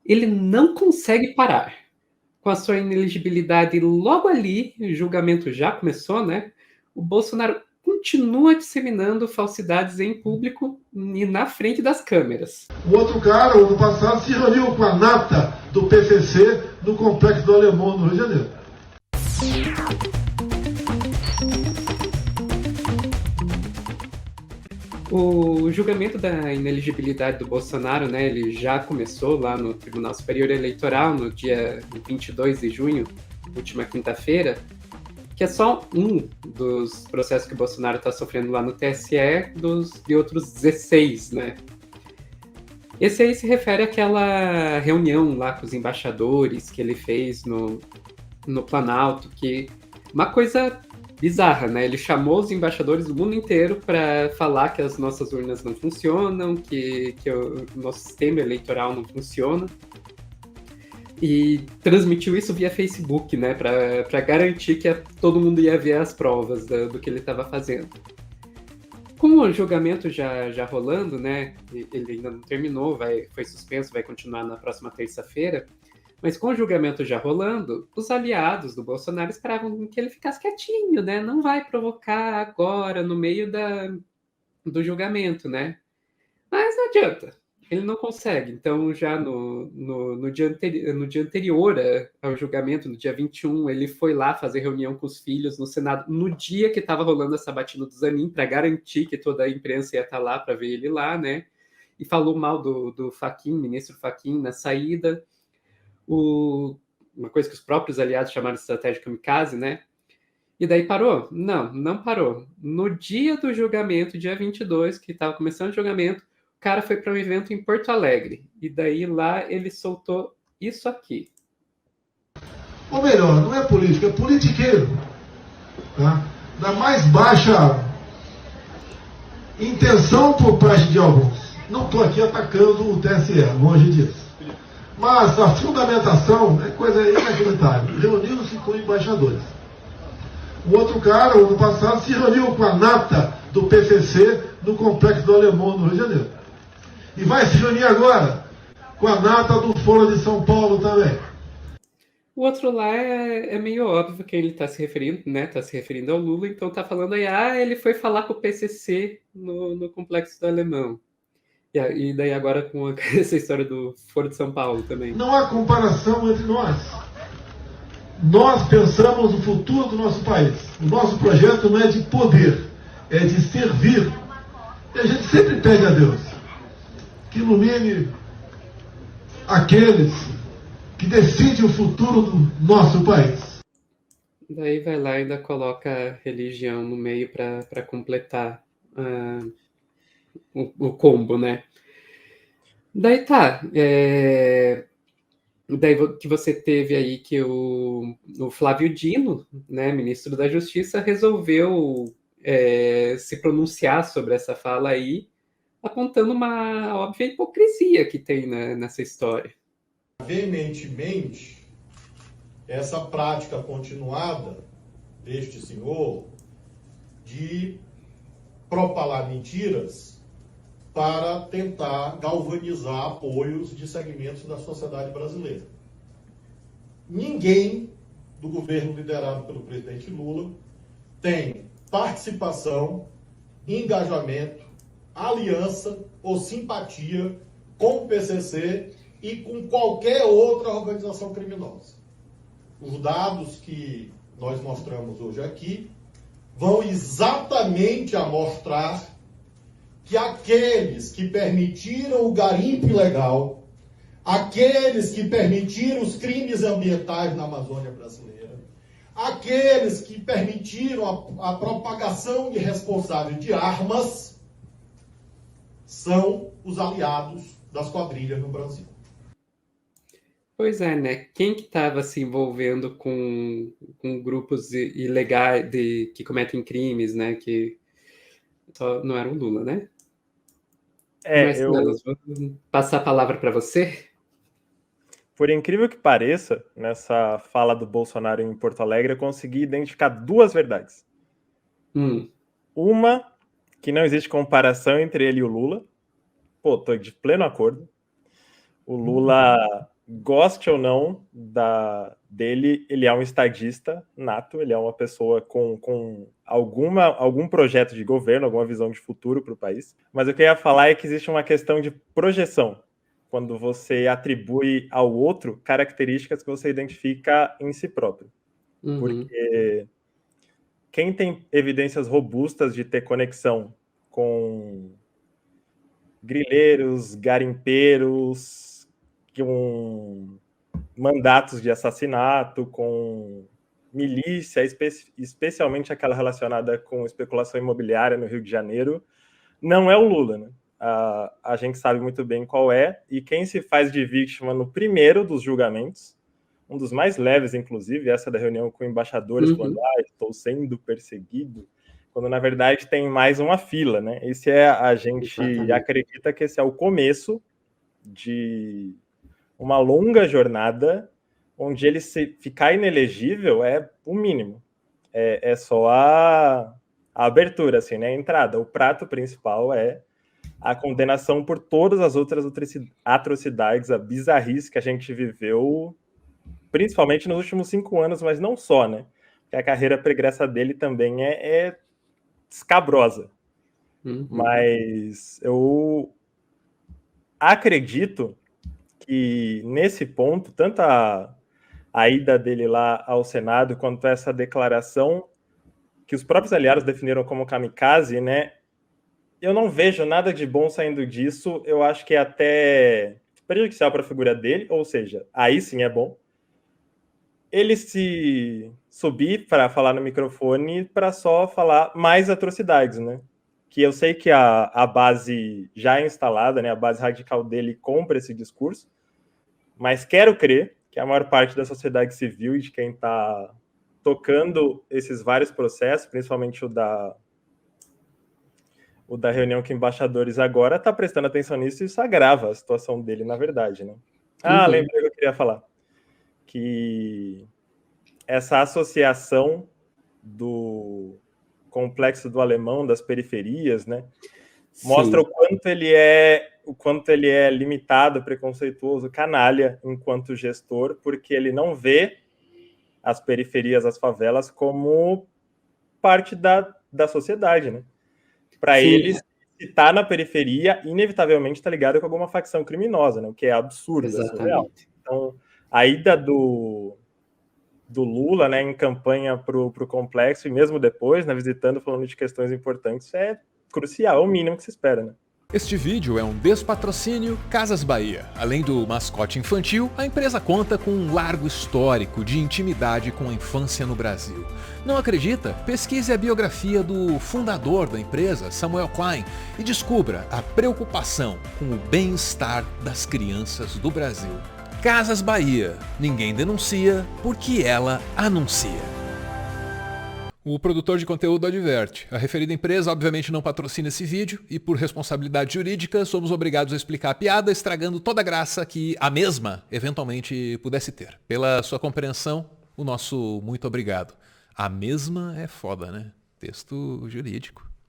ele não consegue parar. Com a sua inelegibilidade logo ali, o julgamento já começou, né? O Bolsonaro continua disseminando falsidades em público e na frente das câmeras. O outro cara, ano passado, se reuniu com a nata do PCC no Complexo do Alemão, no Rio de Janeiro. O julgamento da inelegibilidade do Bolsonaro, né, ele já começou lá no Tribunal Superior Eleitoral no dia 22 de junho, última quinta-feira, que é só um dos processos que o Bolsonaro está sofrendo lá no TSE de outros 16, né? Esse aí se refere àquela reunião lá com os embaixadores que ele fez no Planalto, que uma coisa bizarra, né? Ele chamou os embaixadores do mundo inteiro para falar que as nossas urnas não funcionam, que o nosso sistema eleitoral não funciona, e transmitiu isso via Facebook, né? Para garantir que todo mundo ia ver as provas do que ele estava fazendo. Com o julgamento já rolando, né? Ele ainda não terminou, foi suspenso, vai continuar na próxima terça-feira. Mas com o julgamento já rolando, os aliados do Bolsonaro esperavam que ele ficasse quietinho, né? Não vai provocar agora, no meio do julgamento, né? Mas não adianta, ele não consegue. Então, já no dia anterior ao julgamento, no dia 21, ele foi lá fazer reunião com os filhos no Senado, no dia que estava rolando a sabatina do Zanin, para garantir que toda a imprensa ia estar lá para ver ele lá, né? E falou mal do Fachin, ministro Fachin, na saída. Uma coisa que os próprios aliados chamaram de estratégia kamikaze, né? E daí parou? Não parou. No dia do julgamento, dia 22, que estava começando o julgamento, o cara foi para um evento em Porto Alegre. E daí lá ele soltou isso aqui. Ou melhor, não é político, é politiqueiro. Tá? Da mais baixa intenção por parte de alguns. Não estou aqui atacando o TSE, longe disso. Mas a fundamentação é coisa inacreditável. Reuniu-se com embaixadores. O outro cara, ano passado, se reuniu com a nata do PCC no Complexo do Alemão, no Rio de Janeiro. E vai se reunir agora com a nata do Foro de São Paulo também. O outro lá é meio óbvio que ele está se referindo, né? Está se referindo ao Lula, então está falando aí, ele foi falar com o PCC no Complexo do Alemão. E daí agora com essa história do Foro de São Paulo também. Não há comparação entre nós. Nós pensamos no futuro do nosso país. O nosso projeto não é de poder, é de servir. E a gente sempre pede a Deus que ilumine aqueles que decidem o futuro do nosso país. Daí vai lá e ainda coloca religião no meio para completar o combo, né? Daí tá. Daí que você teve aí que o Flávio Dino, né, ministro da Justiça, resolveu se pronunciar sobre essa fala aí, apontando uma óbvia hipocrisia que tem, né, nessa história. Veementemente, essa prática continuada deste senhor de propalar mentiras para tentar galvanizar apoios de segmentos da sociedade brasileira. Ninguém do governo liderado pelo presidente Lula tem participação, engajamento, aliança ou simpatia com o PCC e com qualquer outra organização criminosa. Os dados que nós mostramos hoje aqui vão exatamente a mostrar que aqueles que permitiram o garimpo ilegal, aqueles que permitiram os crimes ambientais na Amazônia brasileira, aqueles que permitiram a propagação irresponsável de armas, são os aliados das quadrilhas no Brasil. Pois é, né? Quem que estava se envolvendo com grupos ilegais que cometem crimes, né? Que só não era o Lula, né? Mas, Silas, vou passar a palavra para você. Por incrível que pareça, nessa fala do Bolsonaro em Porto Alegre, eu consegui identificar duas verdades. Uma, que não existe comparação entre ele e o Lula. Pô, tô de pleno acordo. O Lula goste ou não dele, ele é um estadista nato, ele é uma pessoa com algum projeto de governo, alguma visão de futuro para o país. Mas o que eu ia falar é que existe uma questão de projeção, quando você atribui ao outro características que você identifica em si próprio. Uhum. Porque quem tem evidências robustas de ter conexão com grileiros, garimpeiros, com mandatos de assassinato, com milícia, especialmente aquela relacionada com especulação imobiliária no Rio de Janeiro, não é o Lula, né? A gente sabe muito bem qual é, e quem se faz de vítima no primeiro dos julgamentos, um dos mais leves, inclusive, essa da reunião com embaixadores, falando, estou sendo perseguido, quando na verdade tem mais uma fila, né? A gente acredita que esse é o começo de uma longa jornada onde ele ficar inelegível é o mínimo. É só a abertura, assim, né? A entrada. O prato principal é a condenação por todas as outras atrocidades, a bizarrice que a gente viveu, principalmente nos últimos 5 anos, mas não só, né? Porque a carreira pregressa dele também é escabrosa. Mas eu acredito que nesse ponto, tanto a ida dele lá ao Senado, quanto essa declaração que os próprios aliados definiram como kamikaze, né? Eu não vejo nada de bom saindo disso. Eu acho que é até prejudicial para a figura dele, ou seja, aí sim é bom. Ele se subir para falar no microfone para só falar mais atrocidades, né? Que eu sei que a base já é instalada, né? A base radical dele compra esse discurso, mas quero crer que a maior parte da sociedade civil e de quem está tocando esses vários processos, principalmente o da reunião com embaixadores agora, está prestando atenção nisso, e isso agrava a situação dele, na verdade, né? Lembrei que eu queria falar. Que essa associação do complexo do Alemão, das periferias, né? Mostra o quanto ele é limitado, preconceituoso, canalha enquanto gestor, porque ele não vê as periferias, as favelas, como parte da sociedade, né? Para ele, se está na periferia, inevitavelmente está ligado com alguma facção criminosa, né? O que é absurdo, é surreal. Então, a ida do Lula, né, em campanha para o complexo, e mesmo depois, né, visitando, falando de questões importantes, é crucial, é o mínimo que se espera, né? Este vídeo é um despatrocínio Casas Bahia. Além do mascote infantil, a empresa conta com um largo histórico de intimidade com a infância no Brasil. Não acredita? Pesquise a biografia do fundador da empresa, Samuel Klein, e descubra a preocupação com o bem-estar das crianças do Brasil. Casas Bahia. Ninguém denuncia porque ela anuncia. O produtor de conteúdo adverte. A referida empresa obviamente não patrocina esse vídeo e, por responsabilidade jurídica, somos obrigados a explicar a piada, estragando toda a graça que a mesma eventualmente pudesse ter. Pela sua compreensão, o nosso muito obrigado. A mesma é foda, né? Texto jurídico.